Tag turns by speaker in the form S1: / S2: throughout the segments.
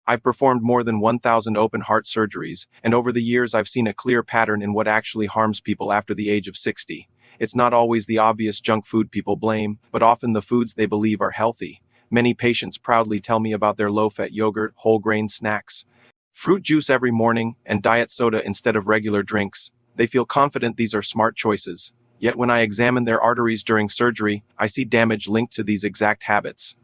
S1: I've performed more than 1,000 open heart surgeries, and over the years I've seen a clear pattern in what actually harms people after the age of 60. It's not always the obvious junk food people blame, but often the foods they believe are healthy. Many patients proudly tell me about their low-fat yogurt, whole grain snacks, fruit juice every morning, and diet soda instead of regular drinks. They feel confident these are smart choices. Yet when I examine their arteries during surgery, I see damage linked to these exact habits.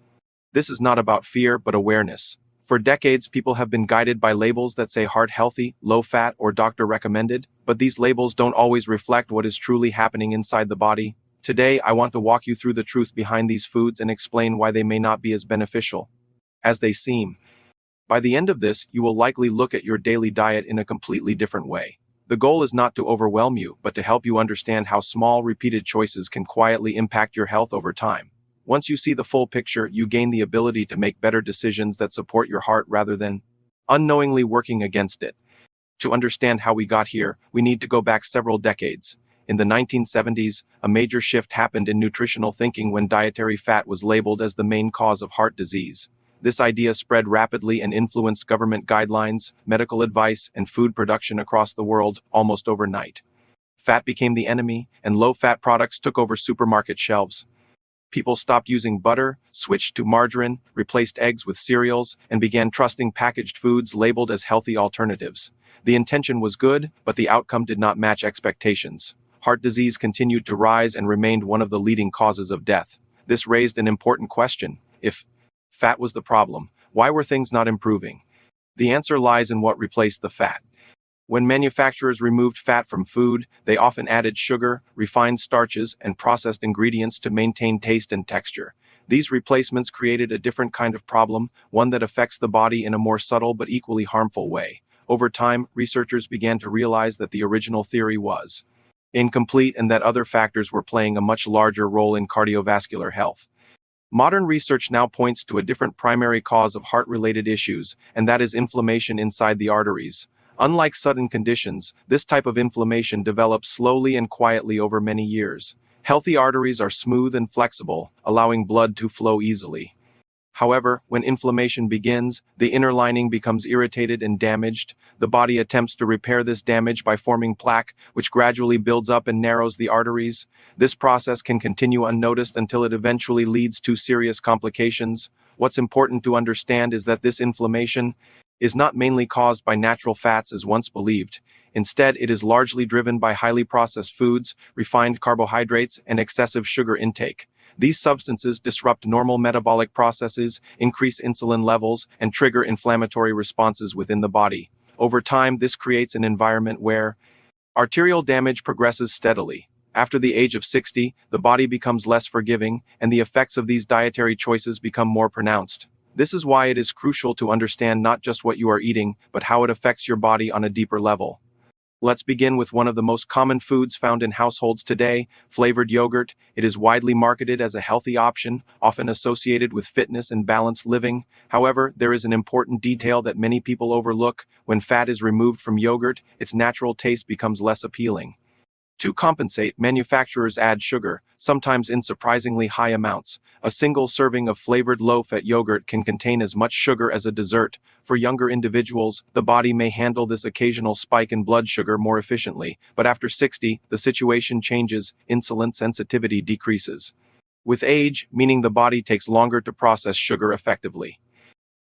S1: This is not about fear, but awareness. For decades, people have been guided by labels that say heart healthy, low fat, or doctor recommended, but these labels don't always reflect what is truly happening inside the body. Today, I want to walk you through the truth behind these foods and explain why they may not be as beneficial as they seem. By the end of this, you will likely look at your daily diet in a completely different way. The goal is not to overwhelm you, but to help you understand how small, repeated choices can quietly impact your health over time. Once you see the full picture, you gain the ability to make better decisions that support your heart rather than unknowingly working against it. To understand how we got here, we need to go back several decades. In the 1970s, a major shift happened in nutritional thinking when dietary fat was labeled as the main cause of heart disease. This idea spread rapidly and influenced government guidelines, medical advice, and food production across the world almost overnight. Fat became the enemy, and low-fat products took over supermarket shelves. People stopped using butter, switched to margarine, replaced eggs with cereals, and began trusting packaged foods labeled as healthy alternatives. The intention was good, but the outcome did not match expectations. Heart disease continued to rise and remained one of the leading causes of death. This raised an important question. If fat was the problem, why were things not improving? The answer lies in what replaced the fat. When manufacturers removed fat from food, they often added sugar, refined starches, and processed ingredients to maintain taste and texture. These replacements created a different kind of problem, one that affects the body in a more subtle but equally harmful way. Over time, researchers began to realize that the original theory was incomplete and that other factors were playing a much larger role in cardiovascular health. Modern research now points to a different primary cause of heart-related issues, and that is inflammation inside the arteries. Unlike sudden conditions, this type of inflammation develops slowly and quietly over many years. Healthy arteries are smooth and flexible, allowing blood to flow easily. However, when inflammation begins, the inner lining becomes irritated and damaged. The body attempts to repair this damage by forming plaque, which gradually builds up and narrows the arteries. This process can continue unnoticed until it eventually leads to serious complications. What's important to understand is that this inflammation is not mainly caused by natural fats as once believed. Instead, it is largely driven by highly processed foods, refined carbohydrates, and excessive sugar intake. These substances disrupt normal metabolic processes, increase insulin levels, and trigger inflammatory responses within the body. Over time, this creates an environment where arterial damage progresses steadily. After the age of 60, the body becomes less forgiving, and the effects of these dietary choices become more pronounced. This is why it is crucial to understand not just what you are eating, but how it affects your body on a deeper level. Let's begin with one of the most common foods found in households today, flavored yogurt. It is widely marketed as a healthy option, often associated with fitness and balanced living. However, there is an important detail that many people overlook. When fat is removed from yogurt, its natural taste becomes less appealing. To compensate, manufacturers add sugar, sometimes in surprisingly high amounts. A single serving of flavored low-fat yogurt can contain as much sugar as a dessert. For younger individuals, the body may handle this occasional spike in blood sugar more efficiently, but after 60, the situation changes, insulin sensitivity decreases. With age, meaning the body takes longer to process sugar effectively.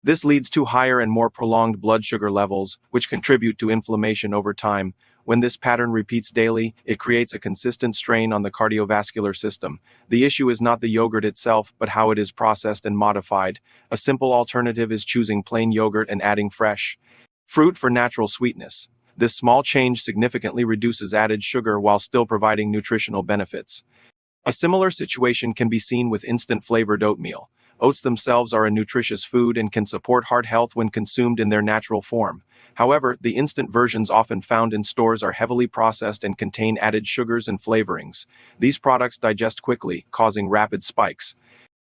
S1: This leads to higher and more prolonged blood sugar levels, which contribute to inflammation over time. When this pattern repeats daily, it creates a consistent strain on the cardiovascular system. The issue is not the yogurt itself, but how it is processed and modified. A simple alternative is choosing plain yogurt and adding fresh fruit for natural sweetness. This small change significantly reduces added sugar while still providing nutritional benefits. A similar situation can be seen with instant flavored oatmeal. Oats themselves are a nutritious food and can support heart health when consumed in their natural form. However, the instant versions often found in stores are heavily processed and contain added sugars and flavorings. These products digest quickly, causing rapid spikes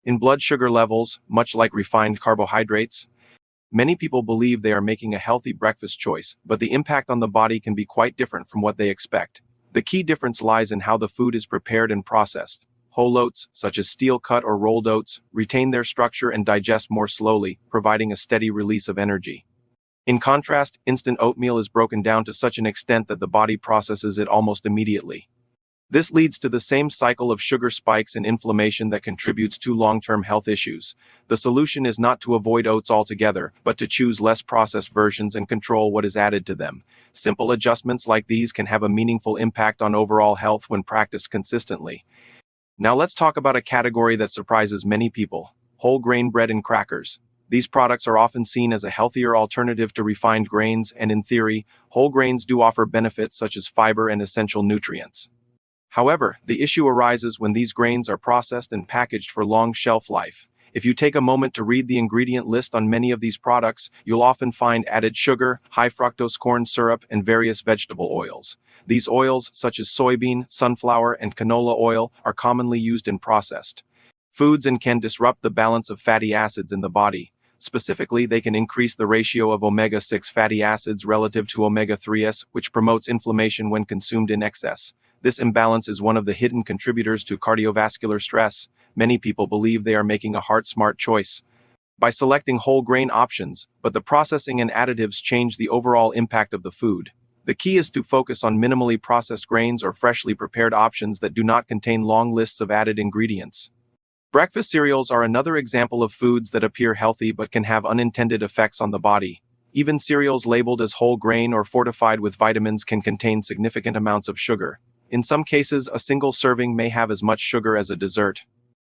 S1: in blood sugar levels, much like refined carbohydrates. Many people believe they are making a healthy breakfast choice, but the impact on the body can be quite different from what they expect. The key difference lies in how the food is prepared and processed. Whole oats, such as steel-cut or rolled oats, retain their structure and digest more slowly, providing a steady release of energy. In contrast, instant oatmeal is broken down to such an extent that the body processes it almost immediately. This leads to the same cycle of sugar spikes and inflammation that contributes to long-term health issues. The solution is not to avoid oats altogether, but to choose less processed versions and control what is added to them. Simple adjustments like these can have a meaningful impact on overall health when practiced consistently. Now let's talk about a category that surprises many people: whole grain bread and crackers. These products are often seen as a healthier alternative to refined grains, and in theory, whole grains do offer benefits such as fiber and essential nutrients. However, the issue arises when these grains are processed and packaged for long shelf life. If you take a moment to read the ingredient list on many of these products, you'll often find added sugar, high fructose corn syrup, and various vegetable oils. These oils, such as soybean, sunflower, and canola oil, are commonly used in processed foods and can disrupt the balance of fatty acids in the body. Specifically, they can increase the ratio of omega-6 fatty acids relative to omega-3s, which promotes inflammation when consumed in excess. This imbalance is one of the hidden contributors to cardiovascular stress. Many people believe they are making a heart-smart choice by selecting whole grain options, but the processing and additives change the overall impact of the food. The key is to focus on minimally processed grains or freshly prepared options that do not contain long lists of added ingredients. Breakfast cereals are another example of foods that appear healthy but can have unintended effects on the body. Even cereals labeled as whole grain or fortified with vitamins can contain significant amounts of sugar. In some cases, a single serving may have as much sugar as a dessert.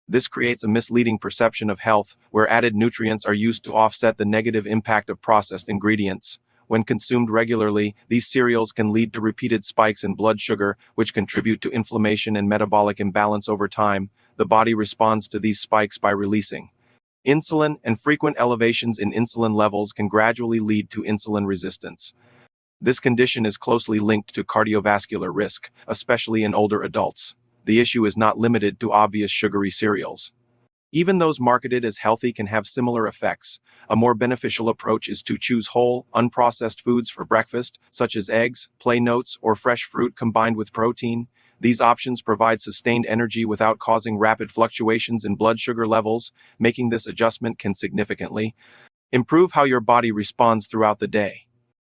S1: This creates a misleading perception of health, where added nutrients are used to offset the negative impact of processed ingredients. When consumed regularly, these cereals can lead to repeated spikes in blood sugar, which contribute to inflammation and metabolic imbalance over time. The body responds to these spikes by releasing insulin, and frequent elevations in insulin levels can gradually lead to insulin resistance. This condition is closely linked to cardiovascular risk, especially in older adults. The issue is not limited to obvious sugary cereals. Even those marketed as healthy can have similar effects. A more beneficial approach is to choose whole, unprocessed foods for breakfast, such as eggs, plain oats, or fresh fruit combined with protein. These options provide sustained energy without causing rapid fluctuations in blood sugar levels. Making this adjustment can significantly improve how your body responds throughout the day.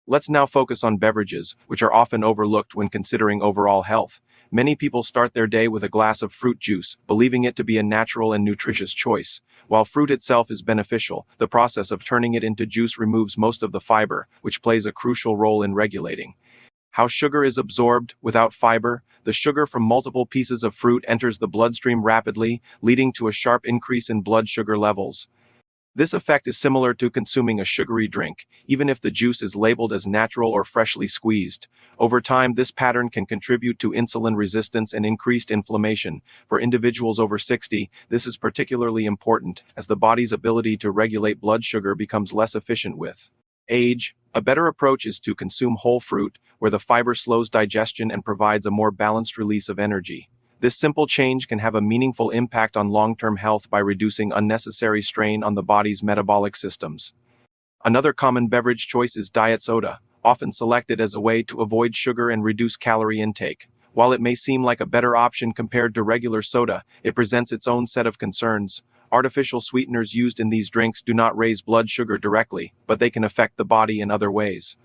S1: Let's now focus on beverages, which are often overlooked when considering overall health. Many people start their day with a glass of fruit juice, believing it to be a natural and nutritious choice. While fruit itself is beneficial, the process of turning it into juice removes most of the fiber, which plays a crucial role in regulating how sugar is absorbed. Without fiber, the sugar from multiple pieces of fruit enters the bloodstream rapidly, leading to a sharp increase in blood sugar levels. This effect is similar to consuming a sugary drink, even if the juice is labeled as natural or freshly squeezed. Over time, this pattern can contribute to insulin resistance and increased inflammation. For individuals over 60, this is particularly important, as the body's ability to regulate blood sugar becomes less efficient with age. A better approach is to consume whole fruit, where the fiber slows digestion and provides a more balanced release of energy. This simple change can have a meaningful impact on long-term health by reducing unnecessary strain on the body's metabolic systems. Another common beverage choice is diet soda, often selected as a way to avoid sugar and reduce calorie intake. While it may seem like a better option compared to regular soda, it presents its own set of concerns. Artificial sweeteners used in these drinks do not raise blood sugar directly, but they can affect the body in other ways.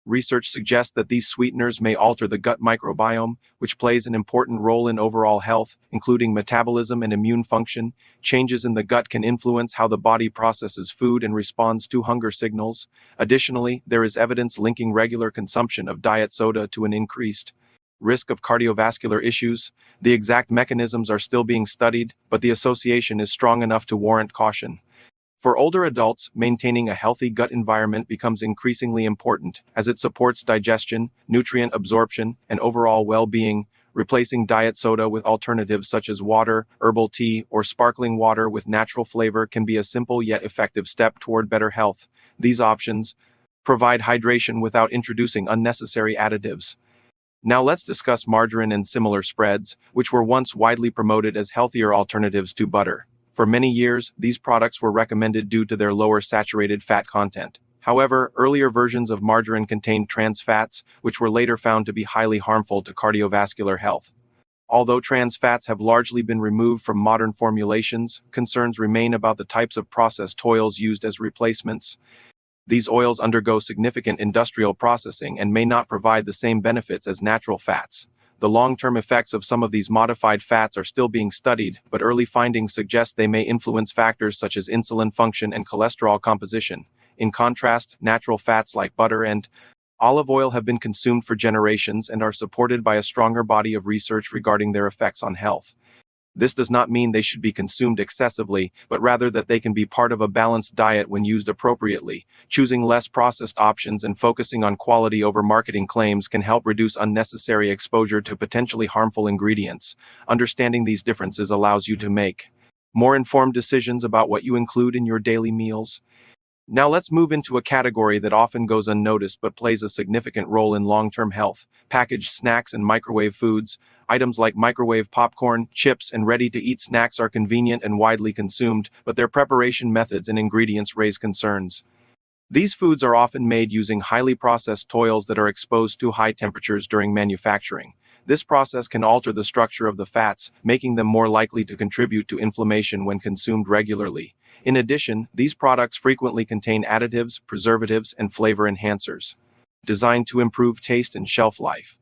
S1: Research suggests that these sweeteners may alter the gut microbiome, which plays an important role in overall health, including metabolism and immune function. Changes in the gut can influence how the body processes food and responds to hunger signals. Additionally, there is evidence linking regular consumption of diet soda to an increased risk of cardiovascular issues. The exact mechanisms are still being studied, but the association is strong enough to warrant caution. For older adults, maintaining a healthy gut environment becomes increasingly important, as it supports digestion, nutrient absorption, and overall well-being. Replacing diet soda with alternatives such as water, herbal tea, or sparkling water with natural flavor can be a simple yet effective step toward better health. These options provide hydration without introducing unnecessary additives. Now let's discuss margarine and similar spreads, which were once widely promoted as healthier alternatives to butter. For many years, these products were recommended due to their lower saturated fat content. However, earlier versions of margarine contained trans fats, which were later found to be highly harmful to cardiovascular health. Although trans fats have largely been removed from modern formulations, concerns remain about the types of processed oils used as replacements. These oils undergo significant industrial processing and may not provide the same benefits as natural fats. The long-term effects of some of these modified fats are still being studied, but early findings suggest they may influence factors such as insulin function and cholesterol composition. In contrast, natural fats like butter and olive oil have been consumed for generations and are supported by a stronger body of research regarding their effects on health. This does not mean they should be consumed excessively, but rather that they can be part of a balanced diet when used appropriately. Choosing less processed options and focusing on quality over marketing claims can help reduce unnecessary exposure to potentially harmful ingredients. Understanding these differences allows you to make more informed decisions about what you include in your daily meals. Now let's move into a category that often goes unnoticed but plays a significant role in long-term health: packaged snacks and microwave foods. Items like microwave popcorn, chips, and ready-to-eat snacks are convenient and widely consumed, but their preparation methods and ingredients raise concerns. These foods are often made using highly processed oils that are exposed to high temperatures during manufacturing. This process can alter the structure of the fats, making them more likely to contribute to inflammation when consumed regularly. In addition, these products frequently contain additives, preservatives, and flavor enhancers, designed to improve taste and shelf life.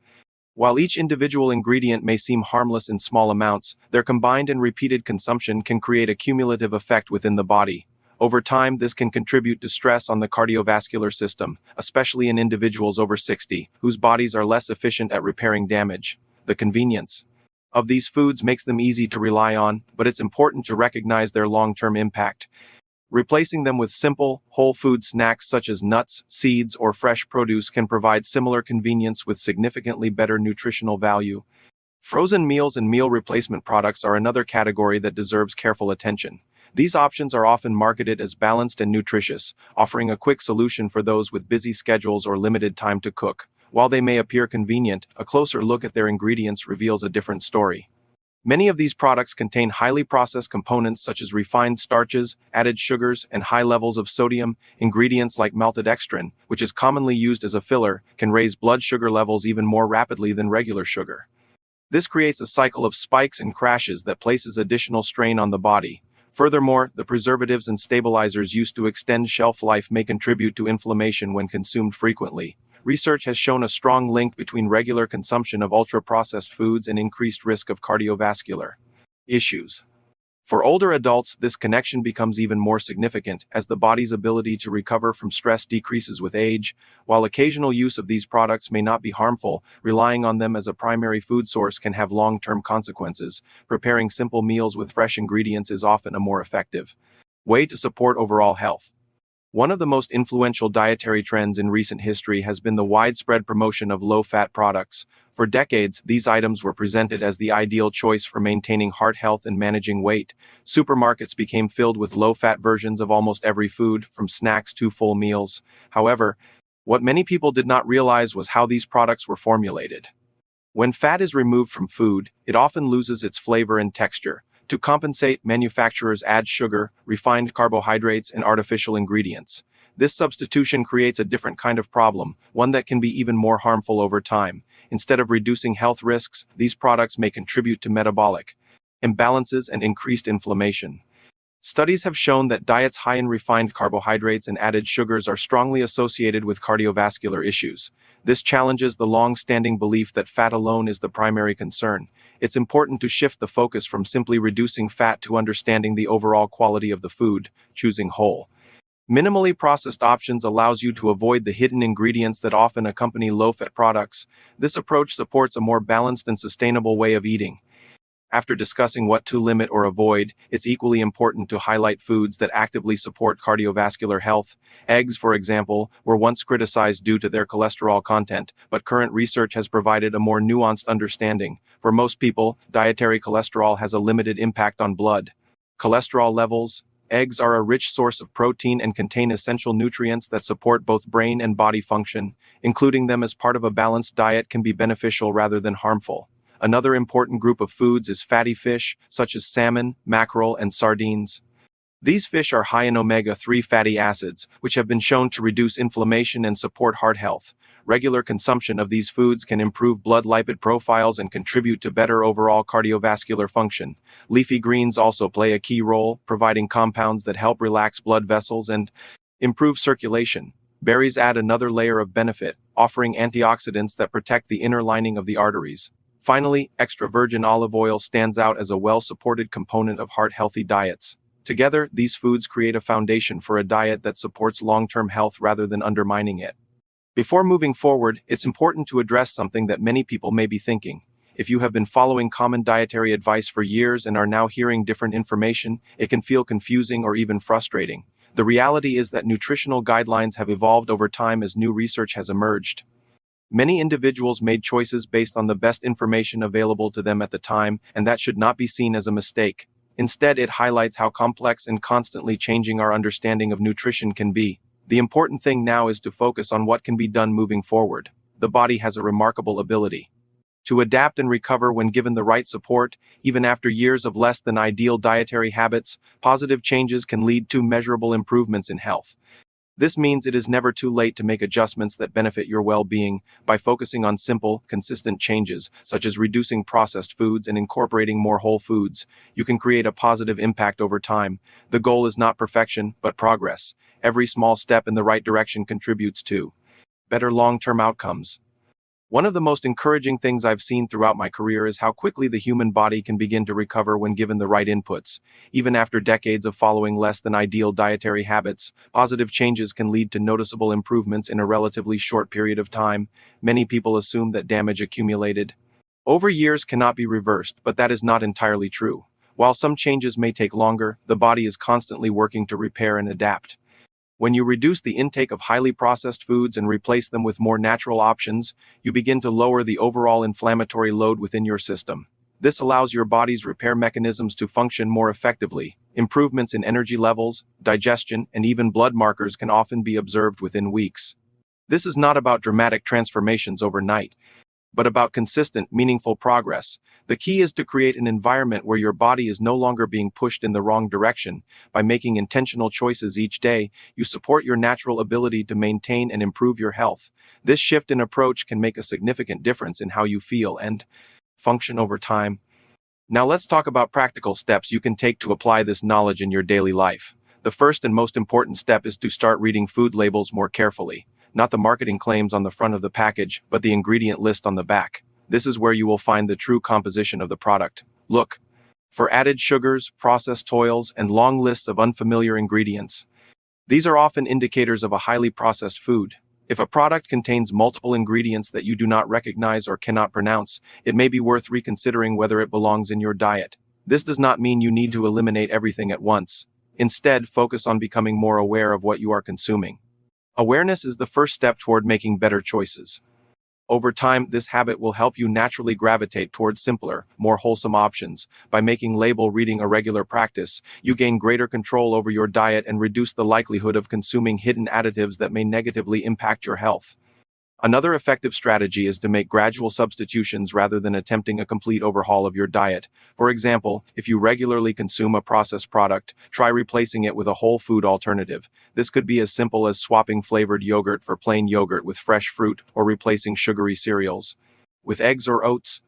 S1: While each individual ingredient may seem harmless in small amounts, their combined and repeated consumption can create a cumulative effect within the body. Over time, this can contribute to stress on the cardiovascular system, especially in individuals over 60, whose bodies are less efficient at repairing damage. The convenience of these foods makes them easy to rely on, but it's important to recognize their long-term impact. Replacing them with simple, whole food snacks such as nuts, seeds, or fresh produce can provide similar convenience with significantly better nutritional value. Frozen meals and meal replacement products are another category that deserves careful attention. These options are often marketed as balanced and nutritious, offering a quick solution for those with busy schedules or limited time to cook. While they may appear convenient, a closer look at their ingredients reveals a different story. Many of these products contain highly processed components such as refined starches, added sugars, and high levels of sodium. Ingredients like maltodextrin, which is commonly used as a filler, can raise blood sugar levels even more rapidly than regular sugar. This creates a cycle of spikes and crashes that places additional strain on the body. Furthermore, the preservatives and stabilizers used to extend shelf life may contribute to inflammation when consumed frequently. Research has shown a strong link between regular consumption of ultra-processed foods and increased risk of cardiovascular issues. For older adults, this connection becomes even more significant as the body's ability to recover from stress decreases with age. While occasional use of these products may not be harmful, relying on them as a primary food source can have long-term consequences. Preparing simple meals with fresh ingredients is often a more effective way to support overall health. One of the most influential dietary trends in recent history has been the widespread promotion of low-fat products. For decades, these items were presented as the ideal choice for maintaining heart health and managing weight. Supermarkets became filled with low-fat versions of almost every food, from snacks to full meals. However, what many people did not realize was how these products were formulated. When fat is removed from food, it often loses its flavor and texture. To compensate, manufacturers add sugar, refined carbohydrates, and artificial ingredients. This substitution creates a different kind of problem, one that can be even more harmful over time. Instead of reducing health risks, these products may contribute to metabolic imbalances and increased inflammation. Studies have shown that diets high in refined carbohydrates and added sugars are strongly associated with cardiovascular issues. This challenges the long-standing belief that fat alone is the primary concern. It's important to shift the focus from simply reducing fat to understanding the overall quality of the food. Choosing whole, minimally processed options allows you to avoid the hidden ingredients that often accompany low-fat products. This approach supports a more balanced and sustainable way of eating. After discussing what to limit or avoid, it's equally important to highlight foods that actively support cardiovascular health. Eggs, for example, were once criticized due to their cholesterol content, but current research has provided a more nuanced understanding. For most people, dietary cholesterol has a limited impact on blood cholesterol levels. Eggs are a rich source of protein and contain essential nutrients that support both brain and body function. Including them as part of a balanced diet can be beneficial rather than harmful. Another important group of foods is fatty fish, such as salmon, mackerel, and sardines. These fish are high in omega-3 fatty acids, which have been shown to reduce inflammation and support heart health. Regular consumption of these foods can improve blood lipid profiles and contribute to better overall cardiovascular function. Leafy greens also play a key role, providing compounds that help relax blood vessels and improve circulation. Berries add another layer of benefit, offering antioxidants that protect the inner lining of the arteries. Finally, extra virgin olive oil stands out as a well-supported component of heart-healthy diets. Together, these foods create a foundation for a diet that supports long-term health rather than undermining it. Before moving forward, it's important to address something that many people may be thinking. If you have been following common dietary advice for years and are now hearing different information, it can feel confusing or even frustrating. The reality is that nutritional guidelines have evolved over time as new research has emerged. Many individuals made choices based on the best information available to them at the time, and that should not be seen as a mistake. Instead, it highlights how complex and constantly changing our understanding of nutrition can be. The important thing now is to focus on what can be done moving forward. The body has a remarkable ability to adapt and recover when given the right support. Even after years of less than ideal dietary habits, positive changes can lead to measurable improvements in health. This means it is never too late to make adjustments that benefit your well-being. By focusing on simple, consistent changes, such as reducing processed foods and incorporating more whole foods, you can create a positive impact over time. The goal is not perfection, but progress. Every small step in the right direction contributes to better long-term outcomes. One of the most encouraging things I've seen throughout my career is how quickly the human body can begin to recover when given the right inputs. Even after decades of following less than ideal dietary habits, positive changes can lead to noticeable improvements in a relatively short period of time. Many people assume that damage accumulated over years cannot be reversed, but that is not entirely true. While some changes may take longer, the body is constantly working to repair and adapt. When you reduce the intake of highly processed foods and replace them with more natural options, you begin to lower the overall inflammatory load within your system. This allows your body's repair mechanisms to function more effectively. Improvements in energy levels, digestion, and even blood markers can often be observed within weeks. This is not about dramatic transformations overnight, but about consistent, meaningful progress. The key is to create an environment where your body is no longer being pushed in the wrong direction. By making intentional choices each day, you support your natural ability to maintain and improve your health. This shift in approach can make a significant difference in how you feel and function over time. Now let's talk about practical steps you can take to apply this knowledge in your daily life. The first and most important step is to start reading food labels more carefully. Not the marketing claims on the front of the package, but the ingredient list on the back. This is where you will find the true composition of the product. Look for added sugars, processed oils, and long lists of unfamiliar ingredients. These are often indicators of a highly processed food. If a product contains multiple ingredients that you do not recognize or cannot pronounce, it may be worth reconsidering whether it belongs in your diet. This does not mean you need to eliminate everything at once. Instead, focus on becoming more aware of what you are consuming. Awareness is the first step toward making better choices. Over time, this habit will help you naturally gravitate towards simpler, more wholesome options. By making label reading a regular practice, you gain greater control over your diet and reduce the likelihood of consuming hidden additives that may negatively impact your health. Another effective strategy is to make gradual substitutions rather than attempting a complete overhaul of your diet. For example, if you regularly consume a processed product, try replacing it with a whole food alternative. This could be as simple as swapping flavored yogurt for plain yogurt with fresh fruit, or replacing sugary cereals with eggs or oats.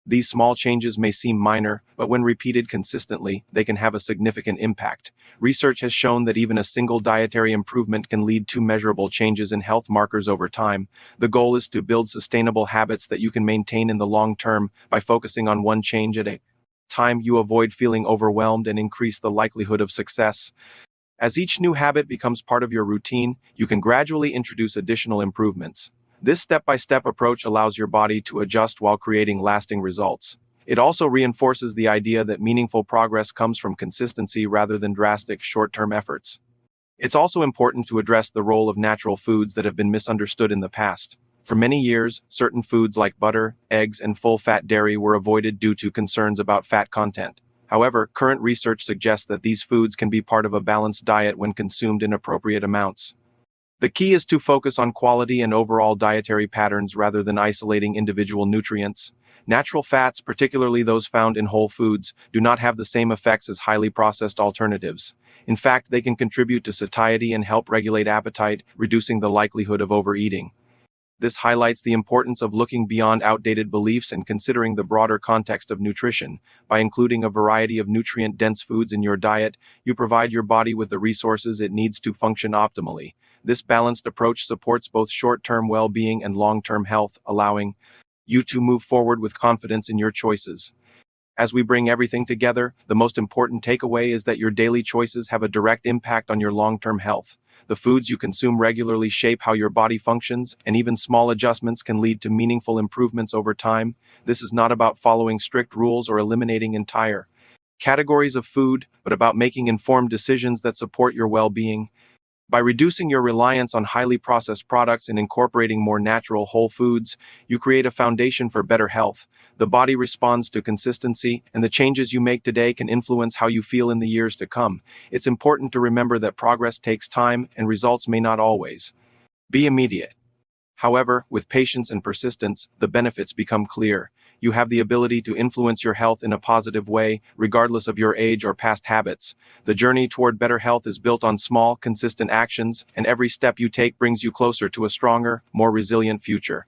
S1: These small changes may seem minor, but when repeated consistently, they can have a significant impact. Research has shown that even a single dietary improvement can lead to measurable changes in health markers over time. The goal is to build sustainable habits that you can maintain in the long term. By focusing on one change at a time, you avoid feeling overwhelmed and increase the likelihood of success. As each new habit becomes part of your routine, you can gradually introduce additional improvements. This step-by-step approach allows your body to adjust while creating lasting results. It also reinforces the idea that meaningful progress comes from consistency rather than drastic short-term efforts. It's also important to address the role of natural foods that have been misunderstood in the past. For many years, certain foods like butter, eggs, and full-fat dairy were avoided due to concerns about fat content. However, current research suggests that these foods can be part of a balanced diet when consumed in appropriate amounts. The key is to focus on quality and overall dietary patterns rather than isolating individual nutrients. Natural fats, particularly those found in whole foods, do not have the same effects as highly processed alternatives. In fact, they can contribute to satiety and help regulate appetite, reducing the likelihood of overeating. This highlights the importance of looking beyond outdated beliefs and considering the broader context of nutrition. By including a variety of nutrient-dense foods in your diet, you provide your body with the resources it needs to function optimally. This balanced approach supports both short-term well-being and long-term health, allowing you to move forward with confidence in your choices. As we bring everything together, the most important takeaway is that your daily choices have a direct impact on your long-term health. The foods you consume regularly shape how your body functions, and even small adjustments can lead to meaningful improvements over time. This is not about following strict rules or eliminating entire categories of food, but about making informed decisions that support your well-being. By reducing your reliance on highly processed products and incorporating more natural whole foods, you create a foundation for better health. The body responds to consistency, and the changes you make today can influence how you feel in the years to come. It's important to remember that progress takes time and results may not always be immediate. However, with patience and persistence, the benefits become clear. You have the ability to influence your health in a positive way, regardless of your age or past habits. The journey toward better health is built on small, consistent actions, and every step you take brings you closer to a stronger, more resilient future.